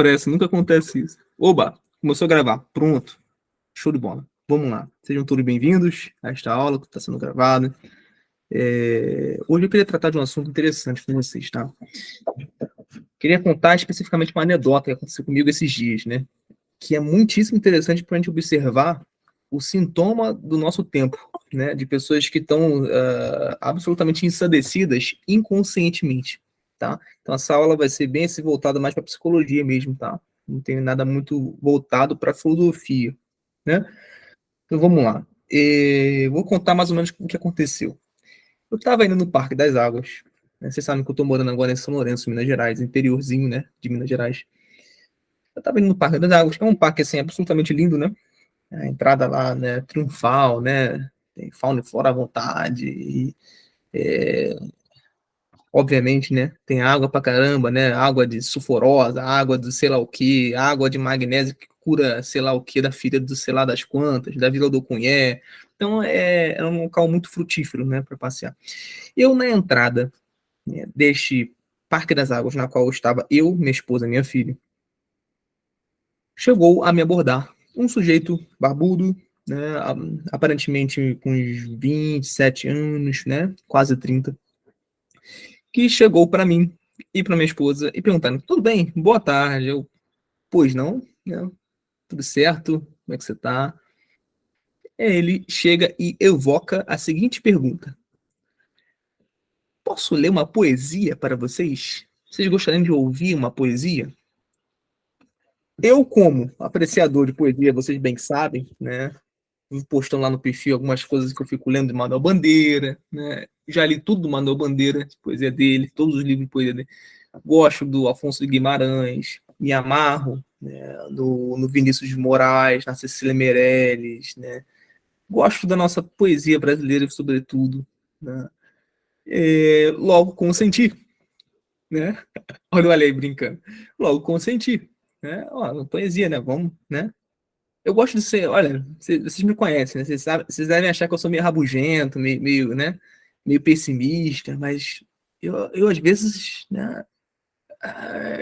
pressa, nunca acontece isso. Oba, começou a gravar. Pronto. Show de bola. Vamos lá. Sejam todos bem-vindos a esta aula que está sendo gravada. Hoje eu queria tratar de um assunto interessante com vocês, tá? Queria contar especificamente uma anedota que aconteceu comigo esses dias, né? Que é muitíssimo interessante para a gente observar o sintoma do nosso tempo, né? De pessoas que estão absolutamente ensandecidas inconscientemente, tá? Então essa aula vai ser bem voltada mais para psicologia mesmo, tá? Não tem nada muito voltado para filosofia, né? Então vamos lá. Vou contar mais ou menos o que aconteceu. Eu estava indo no Parque das Águas, né? Vocês sabem que eu estou morando agora em São Lourenço, Minas Gerais, interiorzinho, né? De Minas Gerais. Eu estava indo no Parque das Águas, que é um parque assim absolutamente lindo, né? A entrada lá, né, triunfal, né? Tem fauna e flora à vontade. Obviamente, né? Tem água pra caramba, né? Água de sulfurosa, água do sei lá o que, água de magnésio que cura sei lá o que da filha do sei lá das quantas, da Vila do Cunhé. Então é um local muito frutífero, né, para passear. Eu na entrada, né, deste Parque das Águas, na qual eu estava eu, minha esposa, minha filha, chegou a me abordar um sujeito barbudo, né, aparentemente com uns 27 anos, né, quase 30, que chegou para mim e para minha esposa e perguntando: tudo bem? Boa tarde. Eu, pois não, né? Tudo certo? Como é que você tá? Ele chega e evoca a seguinte pergunta: posso ler uma poesia para vocês? Vocês gostariam de ouvir uma poesia? Eu, como apreciador de poesia, vocês bem sabem, né? Postando lá no perfil algumas coisas que eu fico lendo de Manuel Bandeira, né? Já li tudo do Manuel Bandeira, de poesia dele, todos os livros de poesia dele. Gosto do Afonso de Guimarães, me amarro, né, no Vinícius de Moraes, na Cecília Meirelles, né? Gosto da nossa poesia brasileira, sobretudo, né? Logo consenti, né? Olha o Alei brincando. Logo consenti, né? Ó, poesia, né? Vamos, né? Eu gosto de ser, olha, vocês me conhecem, né? Vocês devem achar que eu sou meio rabugento, meio, né? Meio pessimista, mas eu às vezes, né?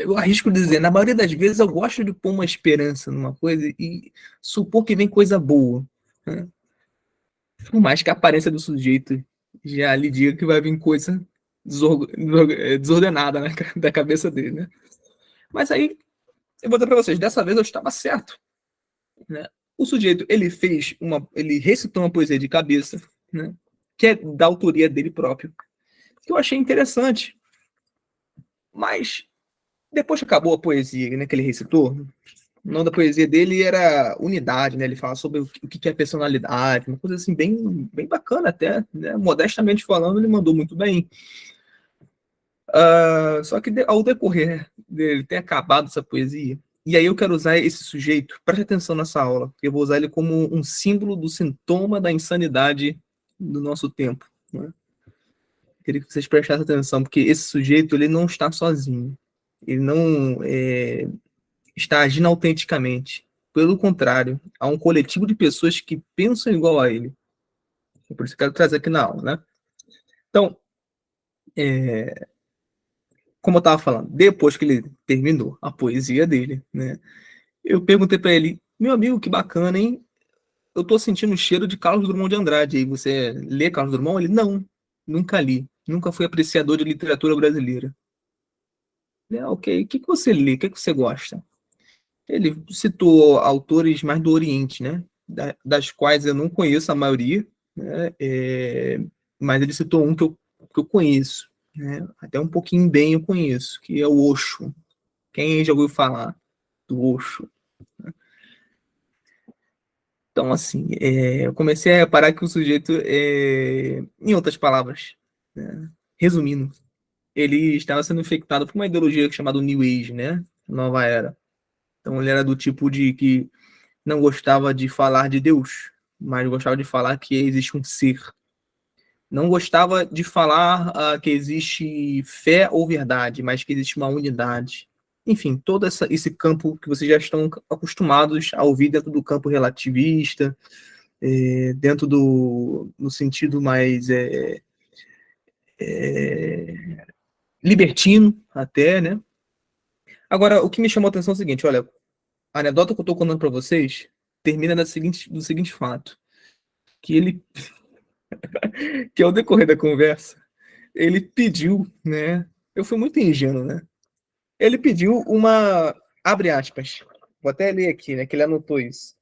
Eu arrisco dizer, na maioria das vezes eu gosto de pôr uma esperança numa coisa e supor que vem coisa boa, né? Por mais que a aparência do sujeito já lhe diga que vai vir coisa desordenada, né, da cabeça dele, né? Mas aí, eu vou dizer para vocês, dessa vez eu estava certo, né? O sujeito, ele recitou uma poesia de cabeça, né? Que é da autoria dele próprio, que eu achei interessante. Mas depois que acabou a poesia, né, que ele recitou, o nome da poesia dele era Unidade, né? Ele fala sobre o que é personalidade, uma coisa assim bem bacana até, né? Modestamente falando, ele mandou muito bem. Só que ao decorrer dele ter acabado essa poesia, e aí eu quero usar esse sujeito, preste atenção nessa aula, porque eu vou usar ele como um símbolo do sintoma da insanidade do nosso tempo, né? Queria que vocês prestassem atenção, porque esse sujeito ele não está sozinho, ele não está agindo autenticamente. Pelo contrário, há um coletivo de pessoas que pensam igual a ele. Por isso que eu quero trazer aqui na aula, né? Então, como eu estava falando, depois que ele terminou a poesia dele, né? Eu perguntei para ele, meu amigo, que bacana, hein? Eu tô sentindo o cheiro de Carlos Drummond de Andrade. Aí você lê Carlos Drummond? Ele, não, nunca li. Nunca fui apreciador de literatura brasileira. Ok, o que você lê? O que você gosta? Ele citou autores mais do Oriente, né? Das quais eu não conheço a maioria, né? Mas ele citou um que eu conheço, né? Até um pouquinho bem eu conheço, que é o Osho. Quem já ouviu falar do Osho? Então, assim, eu comecei a reparar que o sujeito, em outras palavras, né? Resumindo, ele estava sendo infectado por uma ideologia chamada New Age, né? Nova Era. Então, ele era do tipo de que não gostava de falar de Deus, mas gostava de falar que existe um ser. Não gostava de falar que existe fé ou verdade, mas que existe uma unidade. Enfim, todo esse campo que vocês já estão acostumados a ouvir dentro do campo relativista, dentro no sentido mais libertino até, né? Agora, o que me chamou a atenção é o seguinte, olha, a anedota que eu tô contando pra vocês termina do seguinte fato, que ele, que ao decorrer da conversa, ele pediu, né? Eu fui muito ingênuo, né? Ele pediu uma, abre aspas, vou até ler aqui, né? Que ele anotou isso.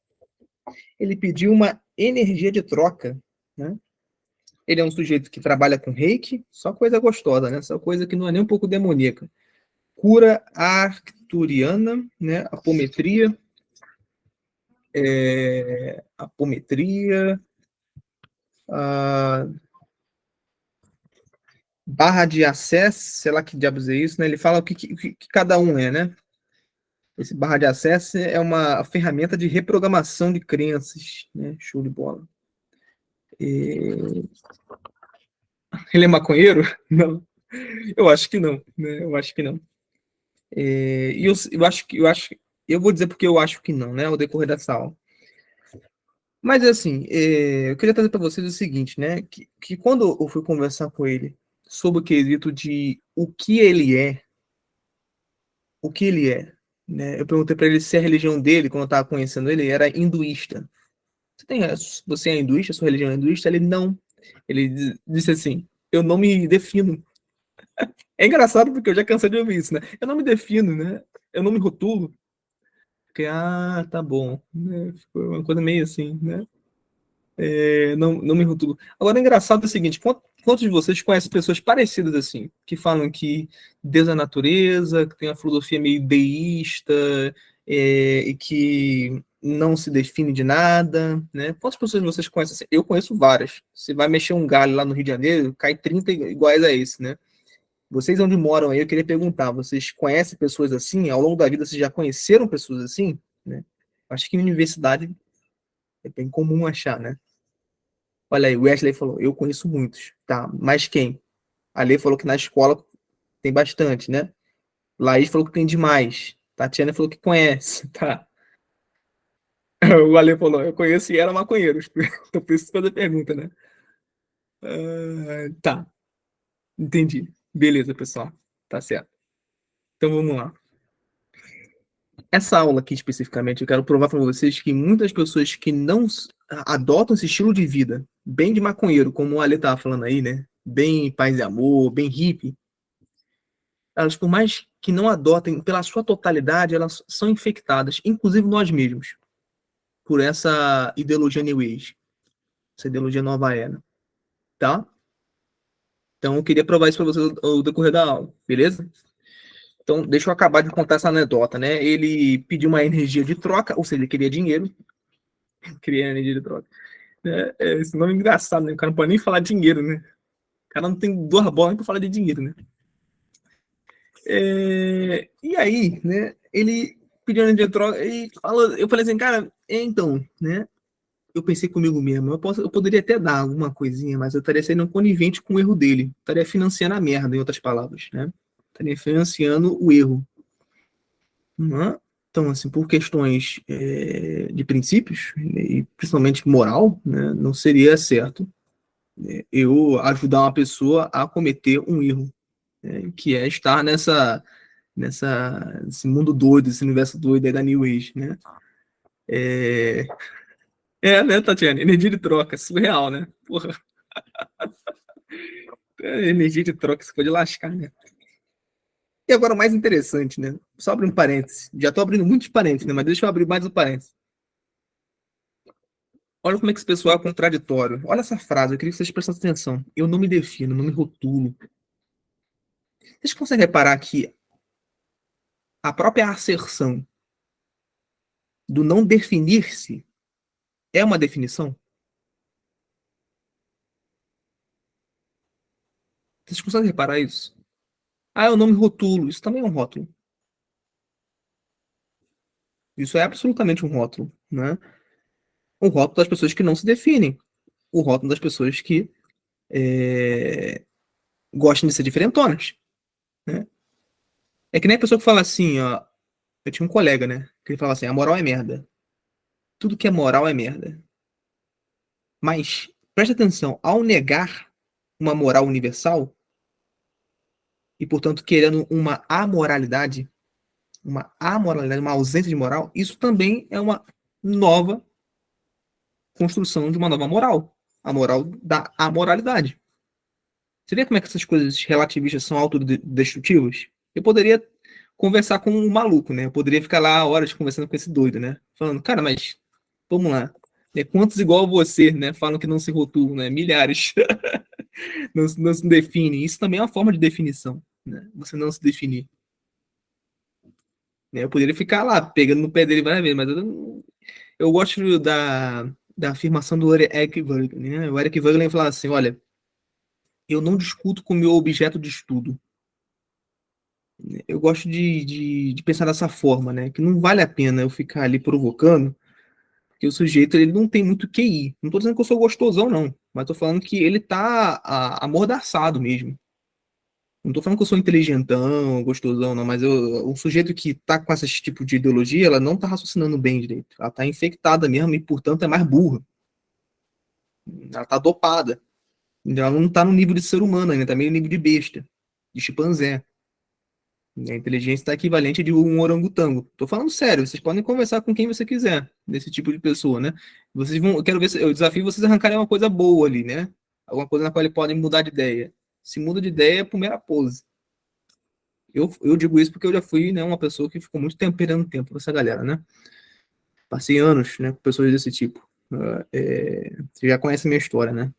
Ele pediu uma energia de troca, né? Ele é um sujeito que trabalha com reiki, só coisa gostosa, né? Só coisa que não é nem um pouco demoníaca. Cura arcturiana, né? Apometria, a barra de acesso, sei lá que diabos é isso, né? Ele fala o que cada um é, né? Esse barra de acesso é uma ferramenta de reprogramação de crenças, né? Show de bola. E... Ele é maconheiro? Não, eu acho que não, né? Eu acho que não. E eu vou dizer porque eu acho que não, né? Ao decorrer dessa aula. Mas assim, eu queria trazer para vocês o seguinte, né? Que quando eu fui conversar com ele sobre o quesito de o que ele é, né? Eu perguntei para ele se a religião dele, quando eu estava conhecendo ele, era hinduísta. Você é hinduísta? Sua religião é hinduísta? Ele não. Ele disse assim: eu não me defino. É engraçado porque eu já cansei de ouvir isso, né? Eu não me defino, né? Eu não me rotulo. Porque, tá bom. Né? Ficou uma coisa meio assim, né? Não me rotulo. Agora, o engraçado é o seguinte: quantos de vocês conhecem pessoas parecidas assim, que falam que Deus é a natureza, que tem uma filosofia meio deísta, e que não se define de nada, né? Quantas pessoas vocês conhecem assim? Eu conheço várias. Você vai mexer um galho lá no Rio de Janeiro, cai 30 iguais a esse, né? Vocês onde moram aí, eu queria perguntar, vocês conhecem pessoas assim? Ao longo da vida, vocês já conheceram pessoas assim? Né? Acho que em universidade é bem comum achar, né? Olha aí, o Wesley falou, eu conheço muitos, tá? Mas quem? A Lê falou que na escola tem bastante, né? Laís falou que tem demais. Tatiana falou que conhece, tá? O Ale falou, eu conheço e era maconheiro. Então por isso que fazer pergunta, né? Tá, entendi. Beleza, pessoal. Tá certo. Então vamos lá. Essa aula aqui especificamente, eu quero provar para vocês que muitas pessoas que não adotam esse estilo de vida, bem de maconheiro, como o Ale tava falando aí, né? Bem paz e amor, bem hippie, elas, por mais que não adotem pela sua totalidade, elas são infectadas, inclusive nós mesmos, por essa ideologia New Age, essa ideologia nova era, tá? Então eu queria provar isso para vocês ao decorrer da aula, beleza? Então, deixa eu acabar de contar essa anedota, né? Ele pediu uma energia de troca, ou seja, ele queria dinheiro, queria energia de troca. Esse nome é engraçado, né? O cara não pode nem falar dinheiro, né? O cara não tem duas bolas nem pra falar de dinheiro, né? E aí, né? Ele pediu energia de troca e falou, eu falei assim, cara, então, né? Eu pensei comigo mesmo, eu poderia até dar alguma coisinha, mas eu estaria sendo conivente com o erro dele. Estaria financiando a merda, em outras palavras, né? Estaria financiando o erro. Né? Então, assim, por questões de princípios, né, e principalmente moral, né, não seria certo eu ajudar uma pessoa a cometer um erro, né, que é estar nesse mundo doido, esse universo doido aí da New Age, né? É, né, Tatiana? Energia de troca, surreal, né? Porra, energia de troca, você pode lascar, né? E agora o mais interessante, né? Só abrir um parênteses. Já tô abrindo muitos parênteses, né? Mas deixa eu abrir mais um parênteses. Olha como é que esse pessoal é contraditório. Olha essa frase, eu queria que vocês prestassem atenção. Eu não me defino, não me rotulo. Vocês conseguem reparar que a própria asserção do não definir-se é uma definição? Vocês conseguem reparar isso? Eu não me rotulo. Isso também é um rótulo. Isso é absolutamente um rótulo, né? O rótulo das pessoas que não se definem. O rótulo das pessoas que é, gostam de ser diferentonas, né? É que nem a pessoa que fala assim, ó. Eu tinha um colega, né? Que ele fala assim, a moral é merda. Tudo que é moral é merda. Mas, preste atenção, ao negar uma moral universal, e portanto querendo uma amoralidade, uma amoralidade, uma ausência de moral, isso também é uma nova construção de uma nova moral. A moral da amoralidade. Você vê como é que essas coisas relativistas são autodestrutivas? Eu poderia conversar com um maluco, né? Eu poderia ficar lá horas conversando com esse doido, né? Falando, cara, mas vamos lá. Quantos igual você, né? Falam que não se rotulam, né? Milhares. Não se definem. Isso também é uma forma de definição, né? Você não se definir. Né? Eu poderia ficar lá pegando no pé dele várias vezes, mas eu gosto da afirmação do Eric Wagner, né? O Eric Wagner fala assim, olha, eu não discuto com o meu objeto de estudo. Eu gosto de pensar dessa forma, né? Que não vale a pena eu ficar ali provocando, porque o sujeito ele não tem muito QI. Não tô dizendo que eu sou gostosão, não, mas tô falando que ele tá amordaçado mesmo. Não tô falando que eu sou inteligentão, gostosão, não, mas o sujeito que tá com esse tipo de ideologia, ela não tá raciocinando bem direito. Ela tá infectada mesmo e, portanto, é mais burra. Ela tá dopada. Ela não tá no nível de ser humano ainda, tá meio no nível de besta, de chimpanzé. A inteligência está equivalente de um orangotango. Tô falando sério, vocês podem conversar com quem você quiser, desse tipo de pessoa, né? Vocês vão, eu quero ver, eu desafio vocês a arrancarem uma coisa boa ali, né? Alguma coisa na qual ele podem mudar de ideia. Se muda de ideia, é por mera pose. Eu digo isso porque eu já fui, né, uma pessoa que ficou muito tempo perdendo tempo com essa galera, né? Passei anos, né, com pessoas desse tipo. Você já conhece a minha história, né?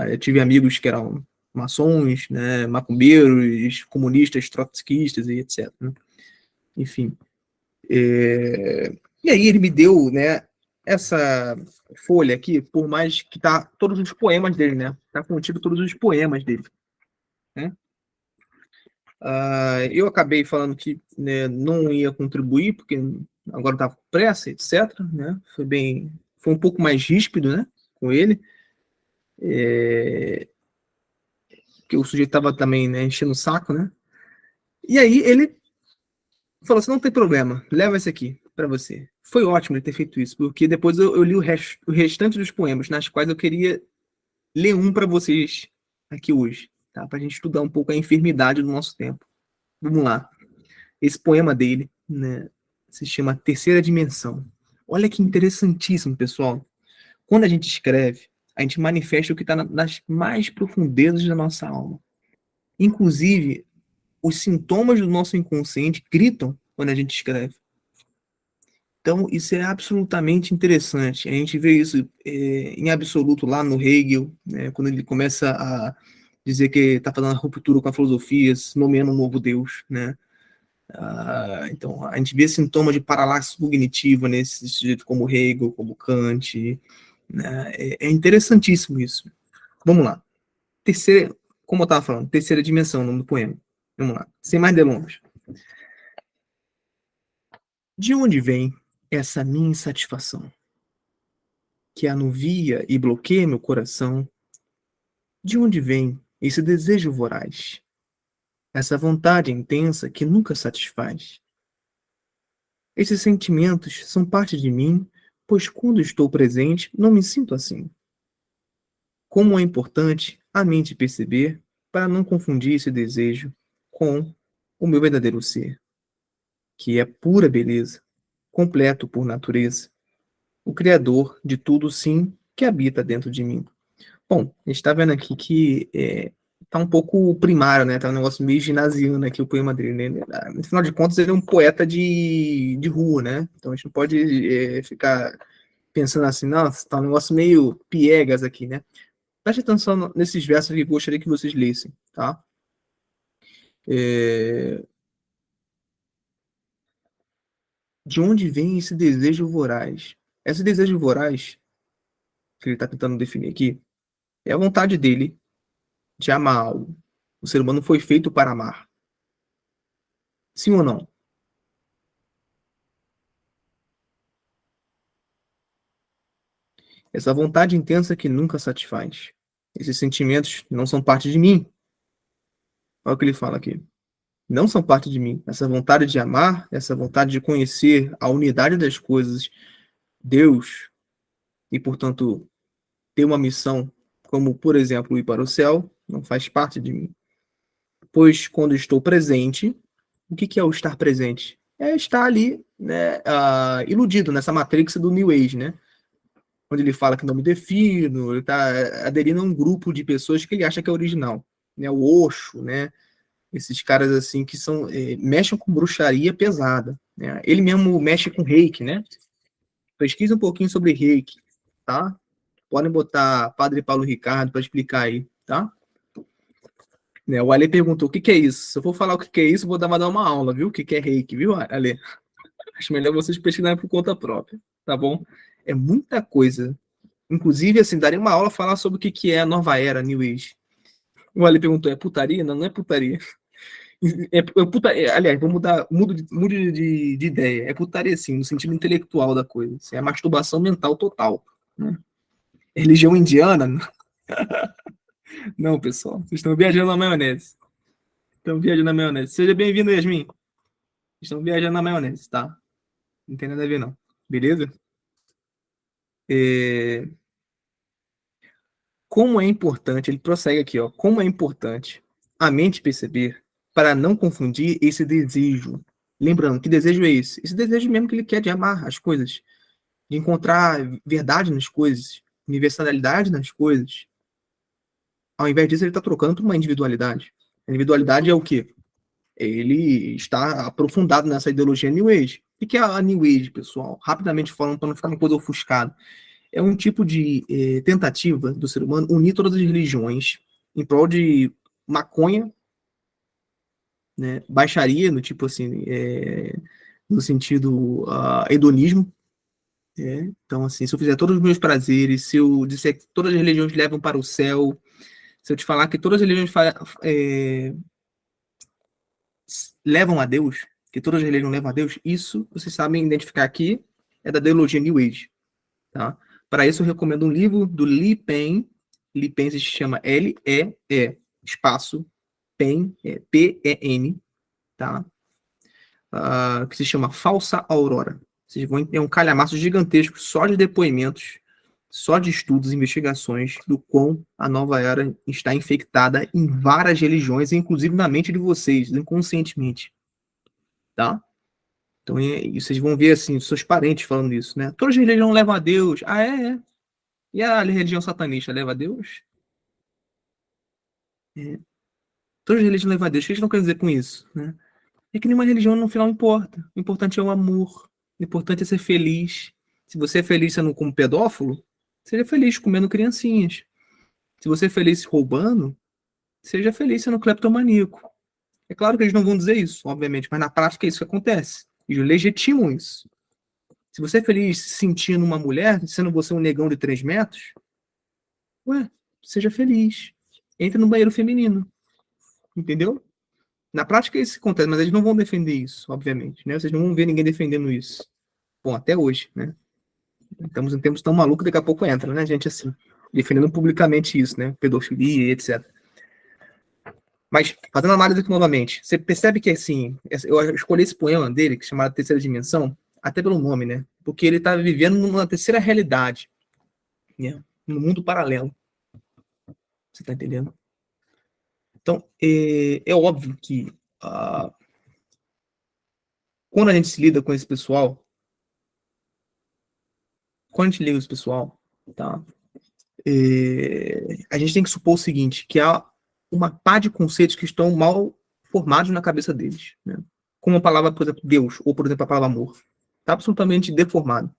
Eu tive amigos que eram maçons, né, macumbeiros, comunistas, trotskistas e etc. Né? Enfim. E aí ele me deu, né, essa folha aqui, por mais que tá todos os poemas dele, né? Tá contido todos os poemas dele, né? Eu acabei falando que, né, não ia contribuir, porque agora estava com pressa, etc. Né? Foi um pouco mais ríspido, né, com ele, porque o sujeito estava também, né, enchendo o saco, né? E aí ele falou assim, não tem problema, leva esse aqui para você. Foi ótimo ele ter feito isso, porque depois eu li o restante dos poemas, nas quais eu queria ler um para vocês aqui hoje, tá? Para a gente estudar um pouco a enfermidade do nosso tempo. Vamos lá. Esse poema dele, né, se chama Terceira Dimensão. Olha que interessantíssimo, pessoal. Quando a gente escreve, a gente manifesta o que está nas mais profundezas da nossa alma. Inclusive, os sintomas do nosso inconsciente gritam quando a gente escreve. Então, isso é absolutamente interessante. A gente vê isso em absoluto lá no Hegel, né, quando ele começa a dizer que está fazendo uma ruptura com a filosofia, nomeando um novo Deus, né? Então, a gente vê sintomas de paralaxe cognitiva nesse sujeito como Hegel, como Kant. Né? É interessantíssimo isso. Vamos lá. Terceira, como eu estava falando, terceira dimensão, o nome do poema. Vamos lá. Sem mais delongas. De onde vem essa minha insatisfação? Que anuvia e bloqueia meu coração? De onde vem esse desejo voraz? Essa vontade intensa que nunca satisfaz? Esses sentimentos são parte de mim, pois quando estou presente, não me sinto assim. Como é importante a mente perceber para não confundir esse desejo com o meu verdadeiro ser, que é pura beleza, completo por natureza, o Criador de tudo sim que habita dentro de mim. Bom, a gente está vendo aqui que tá um pouco primário, né? Tá um negócio meio ginasiano aqui o poema dele, né? No final de contas, ele é um poeta de rua, né? Então a gente não pode ficar pensando assim, nossa, tá um negócio meio piegas aqui, né? Preste atenção nesses versos que eu gostaria que vocês lessem, tá? É, De onde vem esse desejo voraz? Esse desejo voraz, que ele está tentando definir aqui, é a vontade dele de amar algo. O ser humano foi feito para amar. Sim ou não? Essa vontade intensa que nunca satisfaz. Esses sentimentos não são parte de mim. Olha o que ele fala aqui. Não são parte de mim. Essa vontade de amar, essa vontade de conhecer a unidade das coisas, Deus, e portanto ter uma missão, como por exemplo ir para o céu, não faz parte de mim. Pois quando estou presente, o que é o estar presente? está ali, né, iludido nessa matrix do New Age, né? Onde ele fala que não me defino, ele está aderindo a um grupo de pessoas que ele acha que é original, né? O Osho, né? Esses caras assim que são mexem com bruxaria pesada, né? Ele mesmo mexe com reiki, né? Pesquisa um pouquinho sobre reiki, tá? Podem botar Padre Paulo Ricardo para explicar aí, tá? Né, o Ale perguntou o que, que é isso. Se eu for falar o que, que é isso, vou dar uma aula, viu? O que, que é reiki, viu, Ale? Acho melhor vocês pesquisarem por conta própria, tá bom? É muita coisa. Inclusive, assim, daria uma aula falar sobre o que, que é a nova era, New Age. O Ale perguntou, é putaria? Não, não é putaria. Aliás, vou mudo de ideia. É putaria, sim, no sentido intelectual da coisa. Assim, é masturbação mental total. Né? Religião indiana? Não, pessoal. Vocês estão viajando na maionese. Estão viajando na maionese. Seja bem-vindo, Yasmin. Estão viajando na maionese, tá? Não tem nada a ver, não. Beleza? É... Como é importante, ele prossegue aqui, ó. Como é importante a mente perceber para não confundir esse desejo. Lembrando, que desejo é esse? Esse desejo mesmo que ele quer de amar as coisas, de encontrar verdade nas coisas, universalidade nas coisas. Ao invés disso, ele está trocando por uma individualidade. A individualidade é o quê? Ele está aprofundado nessa ideologia New Age. O que é a New Age, pessoal? Rapidamente falando, para não ficar uma coisa ofuscada. É um tipo de tentativa do ser humano unir todas as religiões em prol de maconha, né, baixaria, no tipo assim, no sentido hedonismo. Então, assim, se eu fizer todos os meus prazeres, se eu disser que todas as religiões levam para o céu, se eu te falar que todas as religiões levam a Deus, que todas as religiões levam a Deus, isso vocês sabem identificar aqui, é da ideologia New Age. Tá? Para isso, eu recomendo um livro do Li Pen. Li Pen se chama L-E-E, espaço, Pen, P-E-N, tá? Que se chama Falsa Aurora. Vocês vão ter um calhamaço gigantesco só de depoimentos, só de estudos e investigações do quão a nova era está infectada em várias religiões, inclusive na mente de vocês, inconscientemente. Tá? Então, e vocês vão ver assim, seus parentes falando isso, né? Todas as religiões levam a Deus. Ah, é? E a religião satanista leva a Deus? É. Todas as religiões levam a Deus. O que eles não querem dizer com isso? Né? É que nenhuma religião no final importa. O importante é o amor. O importante é ser feliz. Se você é feliz sendo como pedófilo, seja feliz comendo criancinhas. Se você é feliz roubando, seja feliz sendo cleptomaníaco. É claro que eles não vão dizer isso, obviamente, mas na prática é isso que acontece. Eles legitimam isso. Se você é feliz se sentindo uma mulher, sendo você um negão de 3 metros, ué, seja feliz. Entre no banheiro feminino. Entendeu? Na prática isso acontece, mas eles não vão defender isso, obviamente, né? Vocês não vão ver ninguém defendendo isso. Bom, até hoje, né? Estamos em tempos tão malucos, daqui a pouco entra, né, gente, assim, defendendo publicamente isso, né? Pedofilia, etc. Mas, fazendo a análise aqui novamente, você percebe que, assim, eu escolhi esse poema dele, que é chamado Terceira Dimensão, até pelo nome, né? Porque ele está vivendo numa terceira realidade, né? Num mundo paralelo. Você está entendendo? Então, é óbvio que quando a gente se lida com esse pessoal, quando a gente liga com esse pessoal, tá? A gente tem que supor o seguinte, que há uma pá de conceitos que estão mal formados na cabeça deles, né? Como a palavra, por exemplo, Deus, ou, por exemplo, a palavra amor. Está absolutamente deformado.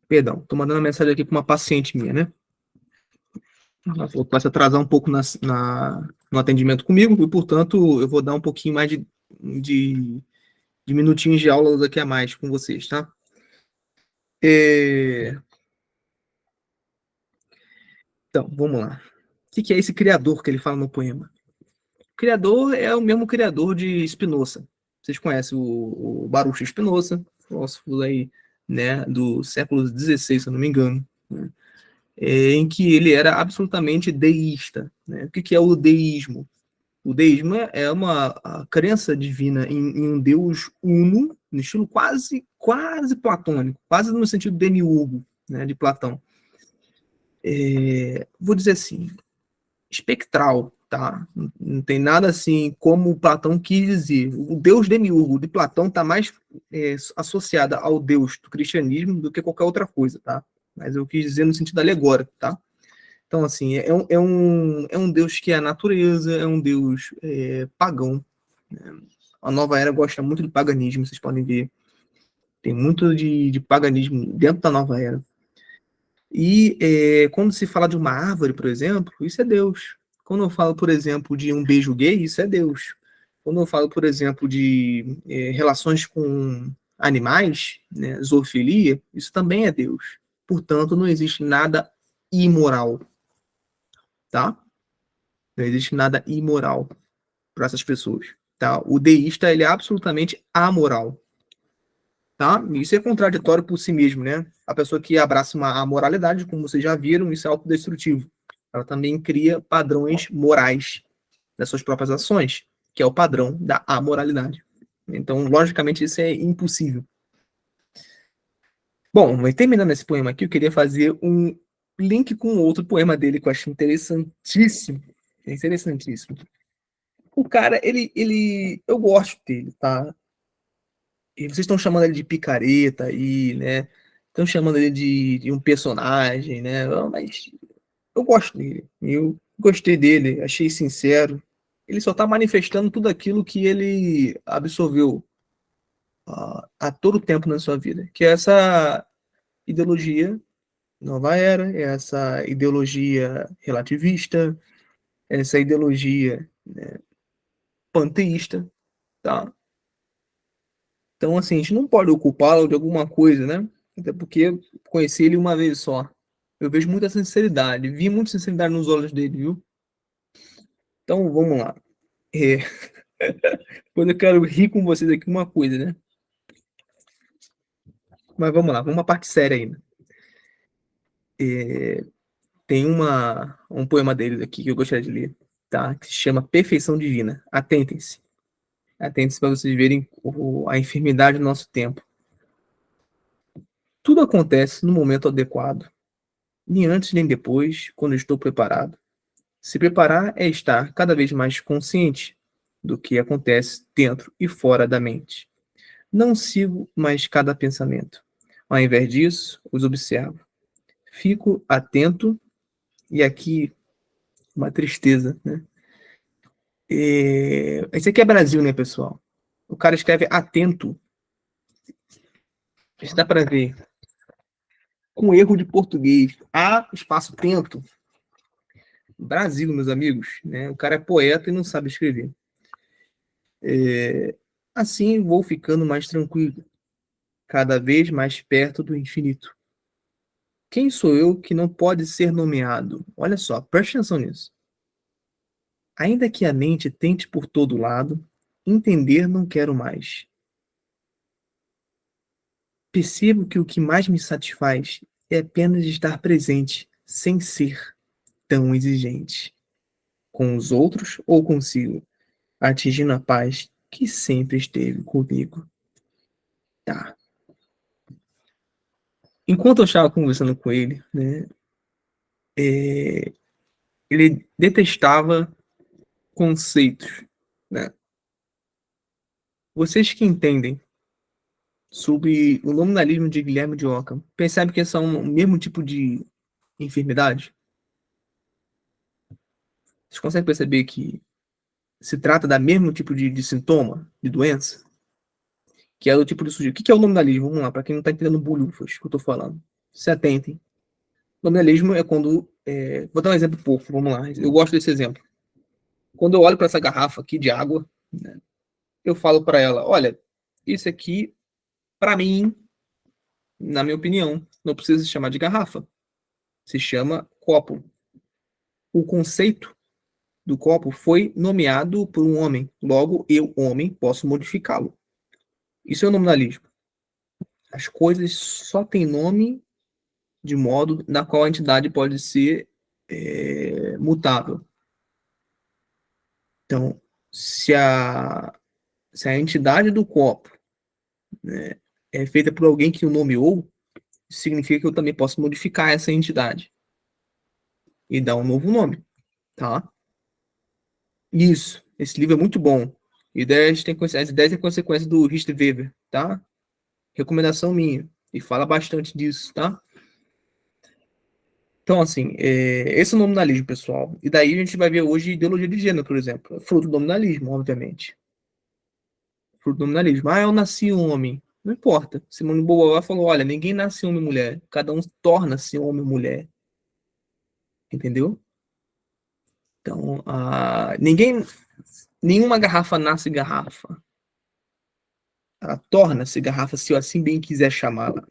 Perdão, estou mandando uma mensagem aqui para uma paciente minha, né? Ela falou que vai se atrasar um pouco no atendimento comigo e, portanto, eu vou dar um pouquinho mais de, de minutinhos de aula daqui a mais com vocês, tá? É, Então, vamos lá. O que é esse criador que ele fala no poema? O criador é o mesmo criador de Spinoza. Vocês conhecem o Baruch Spinoza, filósofo aí, né, do século XVI, se eu não me engano, né, em que ele era absolutamente deísta. Né? O que é o deísmo? O deísmo é uma crença divina em um Deus uno, no estilo quase platônico, quase no sentido demiurgo, né, de Platão. Vou dizer assim, espectral, tá? Não tem nada assim como Platão quis dizer. O Deus demiurgo de Platão está mais associada ao Deus do cristianismo do que qualquer outra coisa, tá? Mas eu quis dizer no sentido alegórico, tá? Então, assim, é um Deus que é a natureza, é um Deus pagão. Né? A nova era gosta muito de paganismo, vocês podem ver. Tem muito de paganismo dentro da nova era. E quando se fala de uma árvore, por exemplo, isso é Deus. Quando eu falo, por exemplo, de um beijo gay, isso é Deus. Quando eu falo, por exemplo, de relações com animais, né, zoofilia, isso também é Deus. Portanto, não existe nada imoral, tá? Não existe nada imoral para essas pessoas, tá? O deísta, ele é absolutamente amoral, tá? Isso é contraditório por si mesmo, né? A pessoa que abraça uma amoralidade, como vocês já viram, isso é autodestrutivo. Ela também cria padrões morais das suas próprias ações, que é o padrão da amoralidade. Então, logicamente, isso é impossível. Bom, mas terminando esse poema aqui, eu queria fazer um link com outro poema dele que eu acho interessantíssimo. É interessantíssimo. O cara, eu gosto dele, tá? E vocês estão chamando ele de picareta aí, né? Estão chamando ele de um personagem, né? Mas eu gosto dele. Eu gostei dele, achei sincero. Ele só está manifestando tudo aquilo que ele absorveu a todo tempo na sua vida, que é essa ideologia nova era, é essa ideologia relativista, essa ideologia panteísta, tá? Então, assim, a gente não pode ocupá-lo de alguma coisa, né? Até porque eu conheci ele uma vez só. Eu vejo muita sinceridade, vi muita sinceridade nos olhos dele, viu? Então, vamos lá. É, Depois eu quero rir com vocês aqui uma coisa, né? Mas vamos lá, vamos uma parte séria ainda. Tem um poema deles aqui que eu gostaria de ler, tá? Que se chama Perfeição Divina. Atentem-se. Atentem-se para vocês verem a enfermidade do nosso tempo. Tudo acontece no momento adequado, nem antes nem depois, quando estou preparado. Se preparar é estar cada vez mais consciente do que acontece dentro e fora da mente. Não sigo mais cada pensamento. Ao invés disso, os observo. Fico atento, e aqui uma tristeza, né? Esse aqui é Brasil, né, pessoal? O cara escreve atento. Isso dá para ver. Com erro de português. A espaço tento. Brasil, meus amigos. Né? O cara é poeta e não sabe escrever. Assim vou ficando mais tranquilo, cada vez mais perto do infinito. Quem sou eu que não pode ser nomeado? Olha só, preste atenção nisso. Ainda que a mente tente por todo lado, entender não quero mais. Percebo que o que mais me satisfaz é apenas estar presente, sem ser tão exigente, com os outros ou consigo, atingindo a paz que sempre esteve comigo. Tá. Enquanto eu estava conversando com ele, né, ele detestava conceitos, né? Vocês que entendem sobre o nominalismo de Guilherme de Ockham, percebem que são o mesmo tipo de enfermidade? Vocês conseguem perceber que se trata da mesmo tipo de sintoma, de doença? Que é o tipo de sujeito. O que é o nominalismo? Vamos lá, para quem não está entendendo bulhufas que eu estou falando. Se atentem. Nominalismo é quando. Vou dar um exemplo pouco, vamos lá. Eu gosto desse exemplo. Quando eu olho para essa garrafa aqui de água, né, eu falo para ela: olha, isso aqui, para mim, na minha opinião, não precisa se chamar de garrafa. Se chama copo. O conceito do copo foi nomeado por um homem. Logo, eu, homem, posso modificá-lo. Isso é o nominalismo. As coisas só têm nome de modo na qual a entidade pode ser mutável. Então, se a, se a entidade do copo, né, é feita por alguém que o nomeou, significa que eu também posso modificar essa entidade e dar um novo nome. tá? Isso, esse livro é muito bom. As ideias têm consequência do Richard Weber, tá? Recomendação minha. E fala bastante disso, tá? Então, assim, esse é o nominalismo, pessoal. E daí a gente vai ver hoje ideologia de gênero, por exemplo. Fruto do nominalismo, obviamente. Fruto do nominalismo. Ah, eu nasci homem. Não importa. Simone de Beauvoir falou, olha, ninguém nasce homem e mulher. Cada um torna-se homem e mulher. Entendeu? Então, nenhuma garrafa nasce garrafa. Ela torna-se garrafa se eu assim bem quiser chamá-la.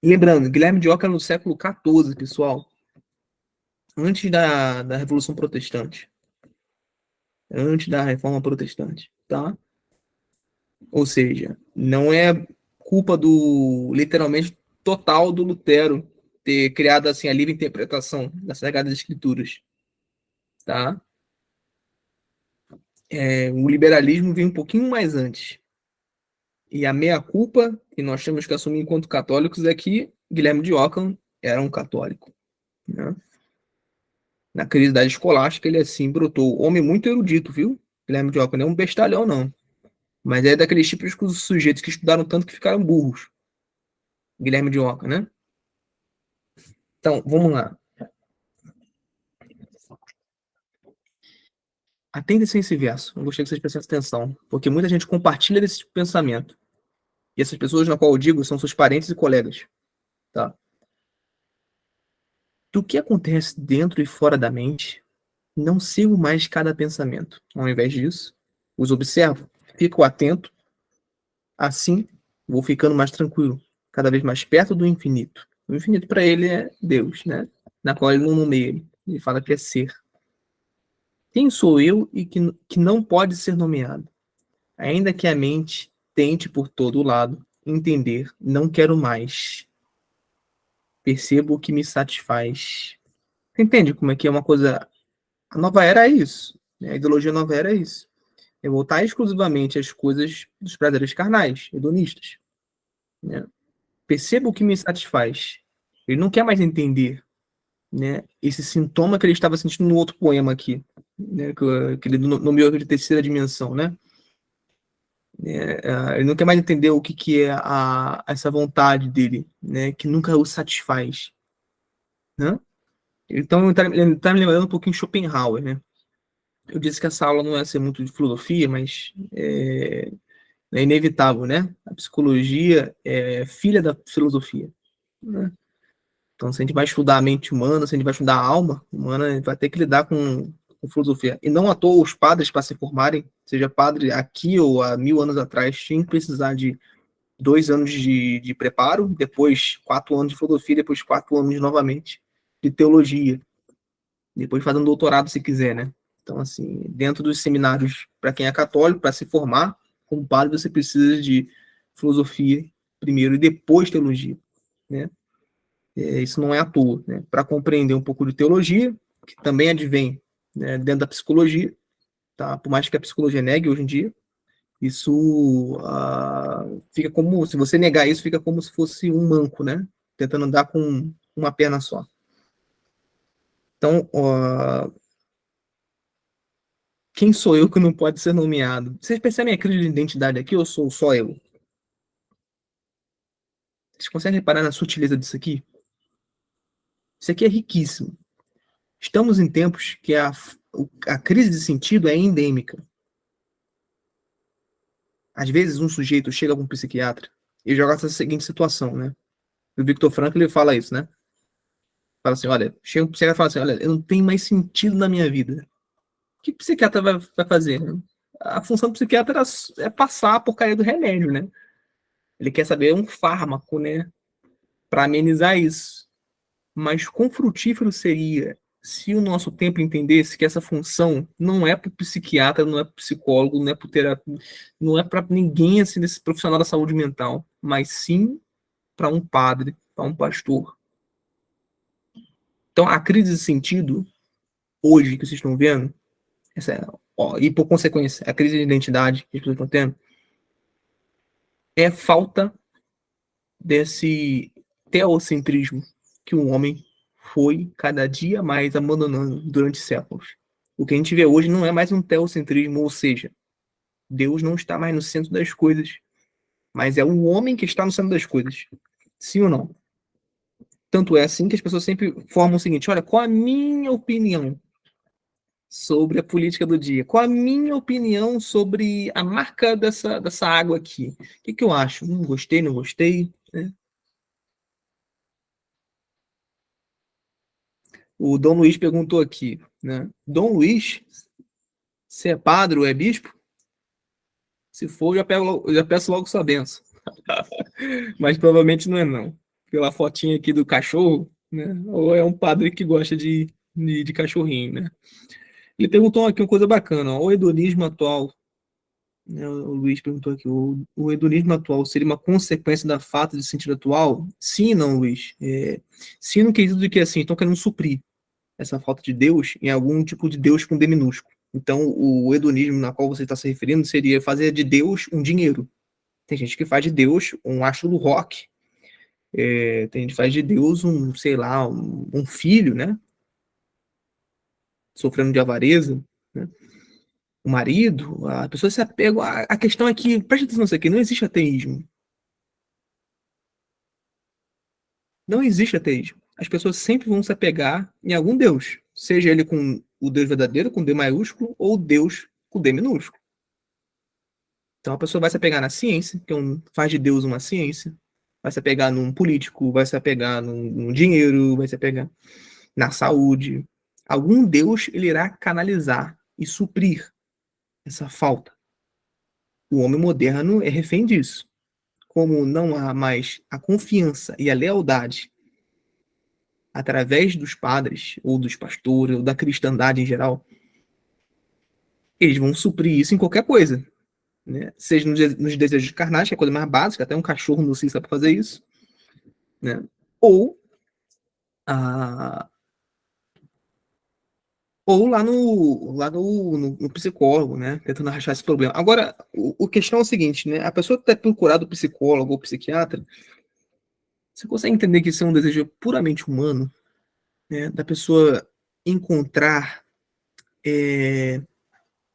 Lembrando, Guilherme de Ockham no século XIV, pessoal. Antes da Revolução Protestante. Antes da Reforma Protestante, tá? Ou seja, não é culpa do, literalmente, total do Lutero ter criado assim a livre interpretação das Sagradas Escrituras, tá? O liberalismo veio um pouquinho mais antes. E a meia-culpa que nós temos que assumir enquanto católicos é que Guilherme de Ockham era um católico, né? Na crise da escolástica, ele assim brotou. Homem muito erudito, viu? Guilherme de Ockham não é um bestalhão, não. Mas é daqueles tipos de sujeitos que estudaram tanto que ficaram burros. Guilherme de Ockham, né? Então, vamos lá. Atenda esse verso. Eu gostaria que vocês prestassem atenção, porque muita gente compartilha desse tipo de pensamento. E essas pessoas na qual eu digo são seus parentes e colegas, tá? Do que acontece dentro e fora da mente, não sigo mais cada pensamento. Ao invés disso, os observo, fico atento, assim vou ficando mais tranquilo, cada vez mais perto do infinito. O infinito para ele é Deus, né? Na qual ele não nomeia ele. Ele fala que é ser. Quem sou eu e que não pode ser nomeado? Ainda que a mente tente por todo lado entender, não quero mais. Percebo o que me satisfaz. Você entende como é que é uma coisa. A nova era é isso, né? A ideologia nova era é isso. É voltar exclusivamente às coisas dos prazeres carnais, hedonistas, né? Percebo o que me satisfaz. Ele não quer mais entender, né? Esse sintoma que ele estava sentindo no outro poema aqui, né? Que ele nomeou de terceira dimensão, né? Ele não quer mais entender o que, que é essa vontade dele, né? Que nunca o satisfaz, né? Então, ele tá me lembrando um pouquinho de Schopenhauer, né? Eu disse que essa aula não ia ser muito de filosofia, mas é inevitável, né? A psicologia é filha da filosofia, né? Então, se a gente vai estudar a mente humana, se a gente vai estudar a alma humana, a gente vai ter que lidar com filosofia. E não à toa os padres, para se formarem, seja padre aqui ou há 1000 anos atrás, tinham que precisar de 2 anos de preparo, depois 4 anos de filosofia, depois 4 anos novamente de teologia, depois fazendo doutorado se quiser, né? Então, assim, dentro dos seminários, para quem é católico, para se formar como padre, você precisa de filosofia primeiro e depois teologia, né? Isso não é à toa, né? Para compreender um pouco de teologia, que também advém, né, dentro da psicologia, tá? Por mais que a psicologia negue hoje em dia, isso fica como, se você negar isso, fica como se fosse um manco, né? Tentando andar com uma perna só. Então, quem sou eu que não pode ser nomeado? Vocês percebem a crise de identidade aqui ou sou só eu? Vocês conseguem reparar na sutileza disso aqui? Isso aqui é riquíssimo. Estamos em tempos que a crise de sentido é endêmica. Às vezes, um sujeito chega para um psiquiatra e joga essa seguinte situação, né? O Viktor Frankl ele fala isso, né? Fala assim, olha, chega um psiquiatra e fala assim, olha, eu não tenho mais sentido na minha vida. O que o psiquiatra vai fazer? Né? A função do psiquiatra é passar a porcaria do remédio, né? Ele quer saber um fármaco, né? Para amenizar isso. Mas quão frutífero seria se o nosso tempo entendesse que essa função não é para o psiquiatra, não é para o psicólogo, não é para o terapeuta, não é para ninguém assim desse profissional da saúde mental, mas sim para um padre, para um pastor. Então a crise de sentido hoje que vocês estão vendo, e por consequência a crise de identidade que as pessoas estão tendo, é falta desse teocentrismo que o homem foi cada dia mais abandonando durante séculos. O que a gente vê hoje não é mais um teocentrismo, ou seja, Deus não está mais no centro das coisas, mas é o homem que está no centro das coisas. Sim ou não? Tanto é assim que as pessoas sempre formam o seguinte: olha, qual a minha opinião sobre a política do dia? Qual a minha opinião sobre a marca dessa água aqui? O que eu acho? Gostei, não gostei? Né? O Dom Luiz perguntou aqui, né? Dom Luiz, se é padre ou é bispo? Se for, já peço logo sua benção. Mas provavelmente não é, não. Pela fotinha aqui do cachorro, né? Ou é um padre que gosta de cachorrinho, né? Ele perguntou aqui uma coisa bacana, ó, o hedonismo atual, né? O Luiz perguntou aqui, o hedonismo atual seria uma consequência da falta de sentido atual? Sim, não, Luiz. Sim, no quesito de que assim, estão querendo suprir essa falta de Deus em algum tipo de Deus com D minúsculo. Então, o hedonismo na qual você está se referindo seria fazer de Deus um dinheiro. Tem gente que faz de Deus um astro do rock. Tem gente que faz de Deus um, sei lá, um filho, né? Sofrendo de avareza, né? O marido, a pessoa se apega. A questão é que, preste atenção nisso aqui, não existe ateísmo. Não existe ateísmo. As pessoas sempre vão se apegar em algum Deus, seja ele com o Deus verdadeiro, com D maiúsculo, ou Deus com D minúsculo. Então a pessoa vai se apegar na ciência, que faz de Deus uma ciência, vai se apegar num político, vai se apegar num dinheiro, vai se apegar na saúde. Algum Deus ele irá canalizar e suprir essa falta. O homem moderno é refém disso. Como não há mais a confiança e a lealdade através dos padres, ou dos pastores, ou da cristandade em geral, eles vão suprir isso em qualquer coisa. Né? Seja nos desejos carnais, que é a coisa mais básica, até um cachorro no cio sabe fazer isso, né? Ou, a, ou lá no psicólogo, né? Tentando achar esse problema. Agora, o questão é o seguinte, né? A pessoa que está procurando o psicólogo ou psiquiatra, você consegue entender que isso é um desejo puramente humano, né? Da pessoa encontrar,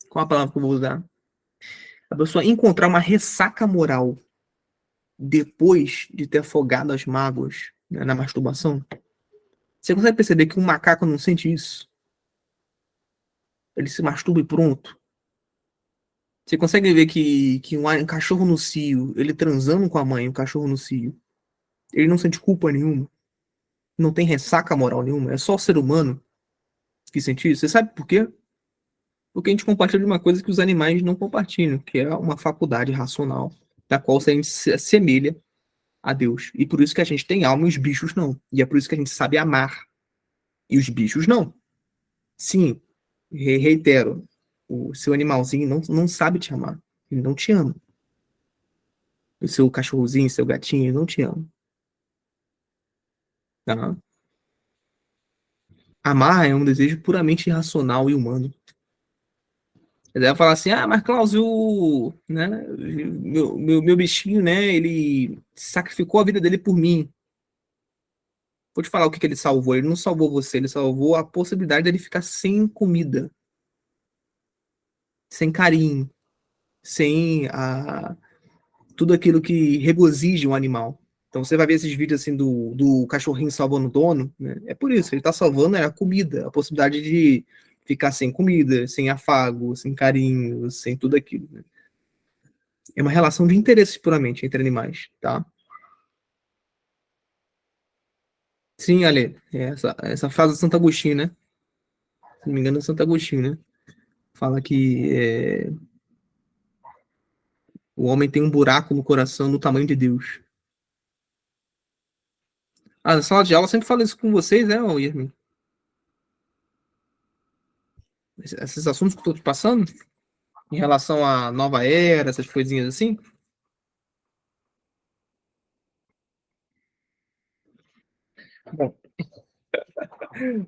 qual a palavra que eu vou usar? A pessoa encontrar uma ressaca moral depois de ter afogado as mágoas, né, na masturbação. Você consegue perceber que um macaco não sente isso? Ele se masturba e pronto. Você consegue ver que um cachorro no cio, ele transando com a mãe, um cachorro no cio, ele não sente culpa nenhuma, não tem ressaca moral nenhuma, é só o ser humano que sente isso. Você sabe por quê? Porque a gente compartilha de uma coisa que os animais não compartilham, que é uma faculdade racional, da qual a gente se assemelha a Deus. E por isso que a gente tem alma e os bichos não. E é por isso que a gente sabe amar e os bichos não. Sim, reitero, o seu animalzinho não sabe te amar. Ele não te ama. O seu cachorrozinho, seu gatinho, ele não te ama. Tá? Amar é um desejo puramente irracional e humano. Ele vai falar assim, ah, mas Klaus, né, meu bichinho, né, ele sacrificou a vida dele por mim. Vou te falar o que ele salvou. Ele não salvou você, ele salvou a possibilidade dele ficar sem comida, sem carinho, sem tudo aquilo que regozija um animal. Então você vai ver esses vídeos assim do cachorrinho salvando o dono, né? É por isso, ele está salvando a comida, a possibilidade de ficar sem comida, sem afago, sem carinho, sem tudo aquilo. Né? É uma relação de interesses puramente entre animais, tá? Sim, Ale, essa frase do Santo Agostinho, né? Se não me engano, é Santo Agostinho, né? Fala que o homem tem um buraco no coração do tamanho de Deus. Ah, na sala de aula eu sempre falo isso com vocês, né, Yasmin? Esses assuntos que eu tô te passando, em relação à nova era, essas coisinhas assim. Bom,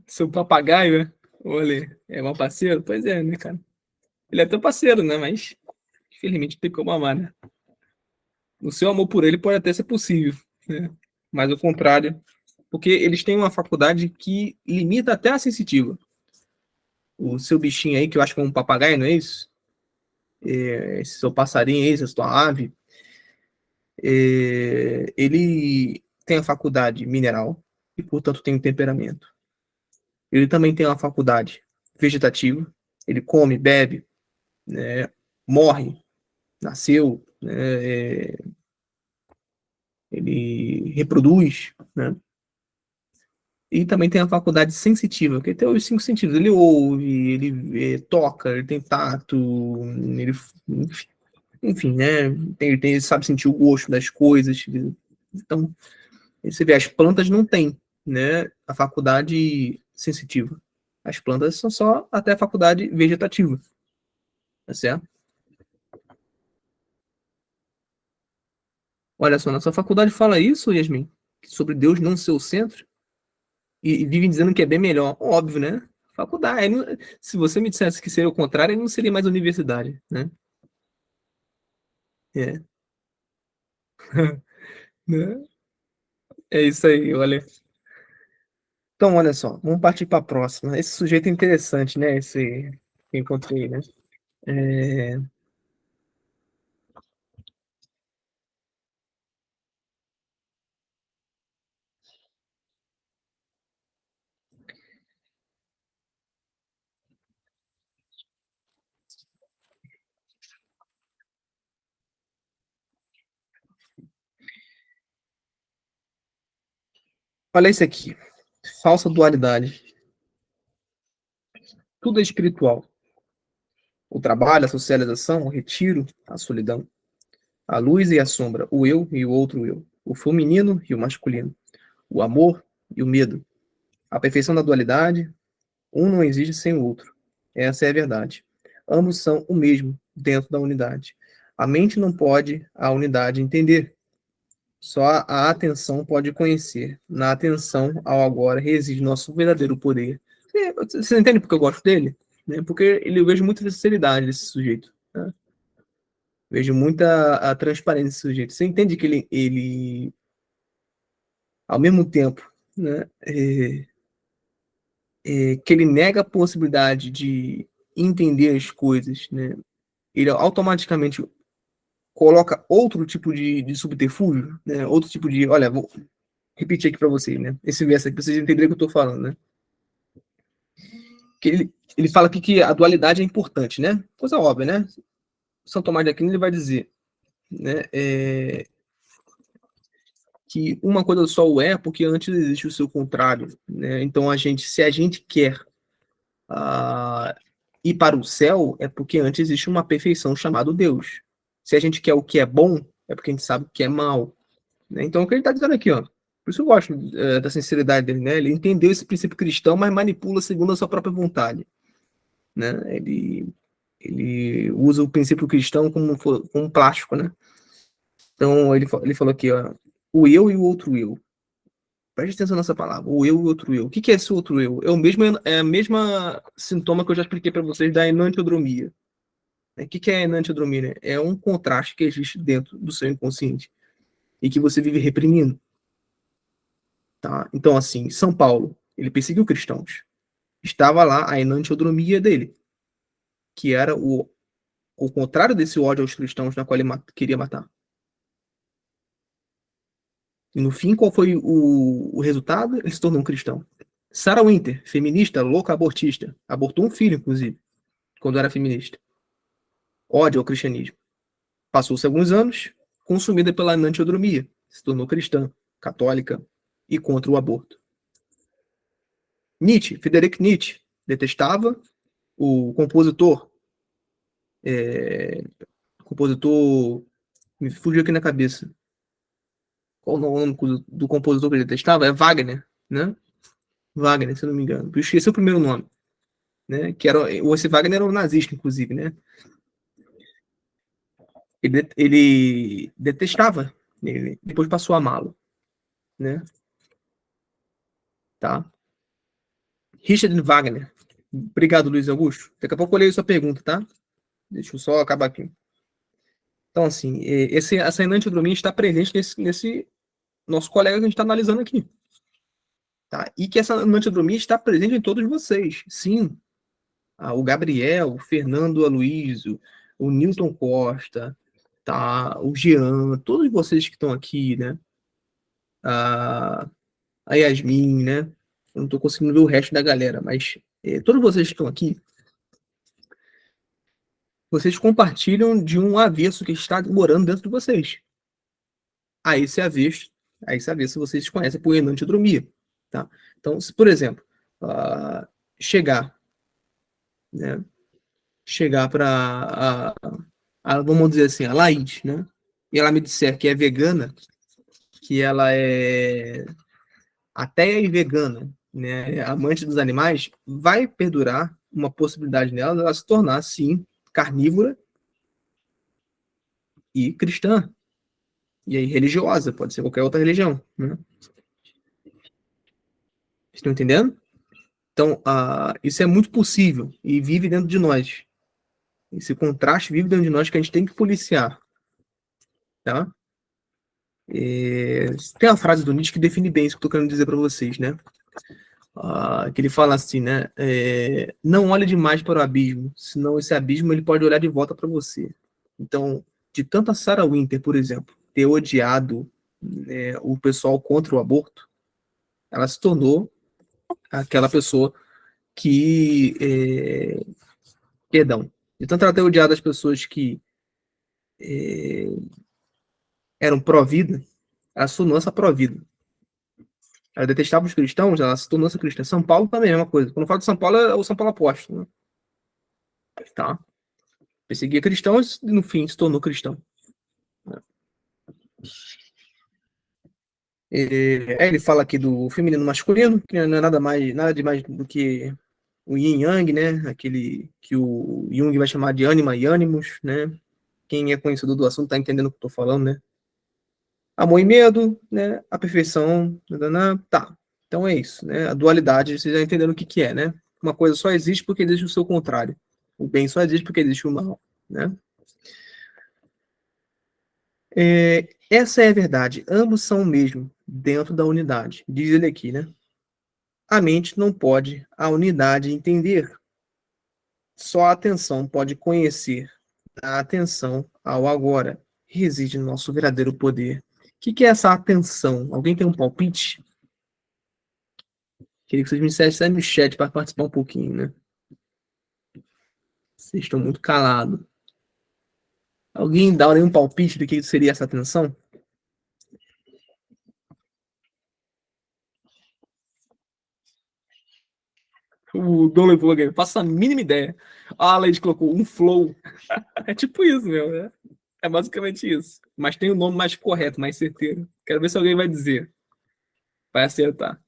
seu papagaio, né? Olha, é meu parceiro? Pois é, né, cara? Ele é teu parceiro, né? Mas, infelizmente, tem como amar, né? O seu amor por ele pode até ser possível, né? Mas o contrário Porque eles têm uma faculdade que limita até a sensitiva. O seu bichinho aí, que eu acho que é um papagaio, não é isso? Esse seu passarinho aí, essa sua ave, ele tem a faculdade mineral e, portanto, tem um temperamento. Ele também tem uma faculdade vegetativa. Ele come, bebe, né, morre, nasceu, né, ele reproduz, né? E também tem a faculdade sensitiva, que tem os cinco sentidos. Ele ouve, ele toca, ele tem tato, ele, enfim, né? Ele sabe sentir o gosto das coisas. Então, você vê, as plantas não têm, né, a faculdade sensitiva. As plantas são só até a faculdade vegetativa, tá certo? Olha só, na sua faculdade fala isso, Yasmin? Sobre Deus não ser o centro? E vivem dizendo que é bem melhor. Óbvio, né? Faculdade. Se você me dissesse que seria o contrário, aí não seria mais universidade, né? É. Né? É isso aí, olha. Então, olha só, vamos partir para a próxima. Esse sujeito é interessante, né? Esse que eu encontrei, né? É, olha isso aqui. Falsa dualidade. Tudo é espiritual. O trabalho, a socialização, o retiro, a solidão, a luz e a sombra, o eu e o outro eu, o feminino e o masculino, o amor e o medo, a perfeição da dualidade, um não existe sem o outro. Essa é a verdade. Ambos são o mesmo dentro da unidade. A mente não pode a unidade entender. Só a atenção pode conhecer. Na atenção ao agora reside nosso verdadeiro poder. Você entende porque eu gosto dele? Né? Porque eu vejo muita sinceridade desse sujeito. Né? Vejo muita a transparência desse sujeito. Você entende que ao mesmo tempo, né, que ele nega a possibilidade de entender as coisas, né? Ele automaticamente coloca outro tipo de subterfúgio, né? Outro tipo de, olha, vou repetir aqui para vocês, né? Esse verso aqui, pra vocês entenderem o que eu estou falando, né? Que ele fala aqui que a dualidade é importante, né? Coisa óbvia, né? São Tomás de Aquino ele vai dizer, né? Que uma coisa só o é porque antes existe o seu contrário, né? Então se a gente quer ah, ir para o céu, é porque antes existe uma perfeição chamada Deus. Se a gente quer o que é bom, é porque a gente sabe o que é mal. Né? Então, o que ele está dizendo aqui, ó. Por isso eu gosto da sinceridade dele, né? Ele entendeu esse princípio cristão, mas manipula segundo a sua própria vontade. Né? Ele usa o princípio cristão como plástico, né? Então, ele falou aqui, ó, o eu e o outro eu. Preste atenção nessa palavra, o eu e o outro eu. O que é esse outro eu? É a mesma sintoma que eu já expliquei para vocês da enantiodromia. O que é a enantiodromia? Né? É um contraste que existe dentro do seu inconsciente e que você vive reprimindo. Tá? Então, assim, São Paulo, ele perseguiu cristãos. Estava lá a enantiodromia dele, que era o contrário desse ódio aos cristãos na qual ele queria matar. E no fim, qual foi o resultado? Ele se tornou um cristão. Sarah Winter, feminista, louca abortista, abortou um filho, inclusive, quando era feminista. Ódio ao cristianismo. Passou-se alguns anos, consumida pela enantiodromia, se tornou cristã, católica e contra o aborto. Nietzsche, Friedrich Nietzsche, detestava o compositor, é, compositor, me fugiu aqui na cabeça. Qual o nome do compositor que ele detestava? É Wagner, né? Wagner, se eu não me engano. Eu esqueci o primeiro nome, né? Que era, esse Wagner era um nazista, inclusive, né? Ele detestava ele, depois passou a amá-lo, né? Tá? Richard Wagner. Obrigado, Luiz Augusto. Daqui a pouco eu leio sua pergunta, tá? Deixa eu só acabar aqui. Então, assim, essa enantiodromia está presente nesse nosso colega que a gente está analisando aqui. tá? E que essa antinomia está presente em todos vocês. Sim, o Gabriel, o Fernando Aloysio, o Newton Costa, tá? O Jean, todos vocês que estão aqui, né? A, a Yasmin, né? Eu não estou conseguindo ver o resto da galera, mas todos vocês que estão aqui, vocês compartilham de um avesso que está morando dentro de vocês. A esse avesso, a esse avesso vocês conhecem por enantiodromia, tá? Então, se, por exemplo, uh, chegar, né? Chegar para vamos dizer assim, a Laís, né? E ela me disser que é vegana, que ela é ateia e vegana, né? Amante dos animais, vai perdurar uma possibilidade nela de ela se tornar, sim, carnívora e cristã. E aí religiosa, pode ser qualquer outra religião, né? Estão entendendo? Então, isso é muito possível e vive dentro de nós. Esse contraste vive dentro de nós que a gente tem que policiar, tá? Tem uma frase do Nietzsche que define bem isso que eu tô querendo dizer para vocês, né? Que ele fala assim, né? Não olhe demais para o abismo, senão esse abismo ele pode olhar de volta para você. Então, de tanto a Sarah Winter, por exemplo, ter odiado o pessoal contra o aborto, ela se tornou aquela pessoa que, perdão, de tanto ela ter odiado as pessoas que eram pró-vida, ela se tornou essa pró-vida. Ela detestava os cristãos, ela se tornou essa cristã. São Paulo também é a mesma coisa. Quando eu falo de São Paulo, é o São Paulo apóstolo, né? Tá? Perseguia cristãos e no fim se tornou cristão. Ele fala aqui do feminino masculino, que não é nada de mais do que o yin yang, né? Aquele que o Jung vai chamar de ânima e ânimos, né? Quem é conhecedor do assunto tá entendendo o que eu tô falando, né? Amor e medo, né? A perfeição, tá. Então é isso, né? A dualidade, vocês já entenderam o que que é, né? Uma coisa só existe porque existe o seu contrário. O bem só existe porque existe o mal, né? Essa é a verdade. Ambos são o mesmo dentro da unidade. Diz ele aqui, né? A mente não pode a unidade entender. Só a atenção pode conhecer. A atenção ao agora reside no nosso verdadeiro poder. O que é essa atenção? Alguém tem um palpite? Queria que vocês me dissessem no chat para participar um pouquinho, né? Vocês estão muito calados. Alguém dá um palpite do que seria essa atenção? O Dom levou alguém. Faço a mínima ideia. A Lady colocou um flow. É tipo isso, meu, né? É basicamente isso. Mas tem o um nome mais correto, mais certeiro. Quero ver se alguém vai dizer. Vai acertar.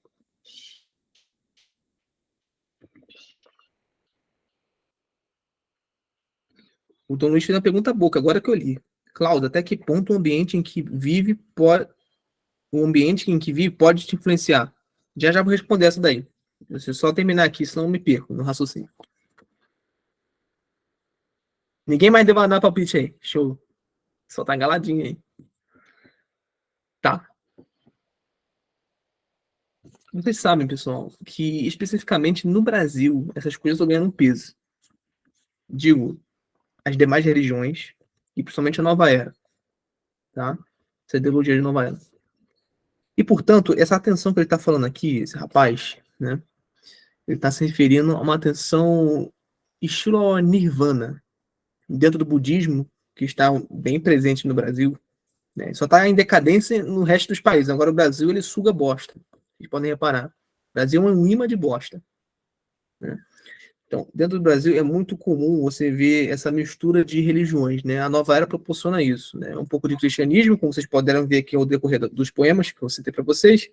O Dom Luiz fez uma pergunta boa, agora que eu li. Cláudio, até que ponto o ambiente em que vive pode. O ambiente em que vive pode te influenciar? Já vou responder essa daí. Deixa eu só terminar aqui, senão eu me perco no raciocínio. Ninguém mais deu dar palpite aí. Show. Só tá engaladinho aí. Tá. Vocês sabem, pessoal, que especificamente no Brasil, essas coisas estão ganhando peso. Digo, as demais religiões, e principalmente a Nova Era, tá? Essa ideologia de Nova Era. E, portanto, essa atenção que ele está falando aqui, esse rapaz, né? Ele está se referindo a uma atenção estilo Nirvana, dentro do budismo, que está bem presente no Brasil, né? Só está em decadência no resto dos países. Agora o Brasil, ele suga bosta. Vocês podem reparar. O Brasil é um imã de bosta, né? Então, dentro do Brasil é muito comum você ver essa mistura de religiões, né? A Nova Era proporciona isso, né? Um pouco de cristianismo, como vocês puderam ver aqui ao decorrer dos poemas que eu citei para vocês,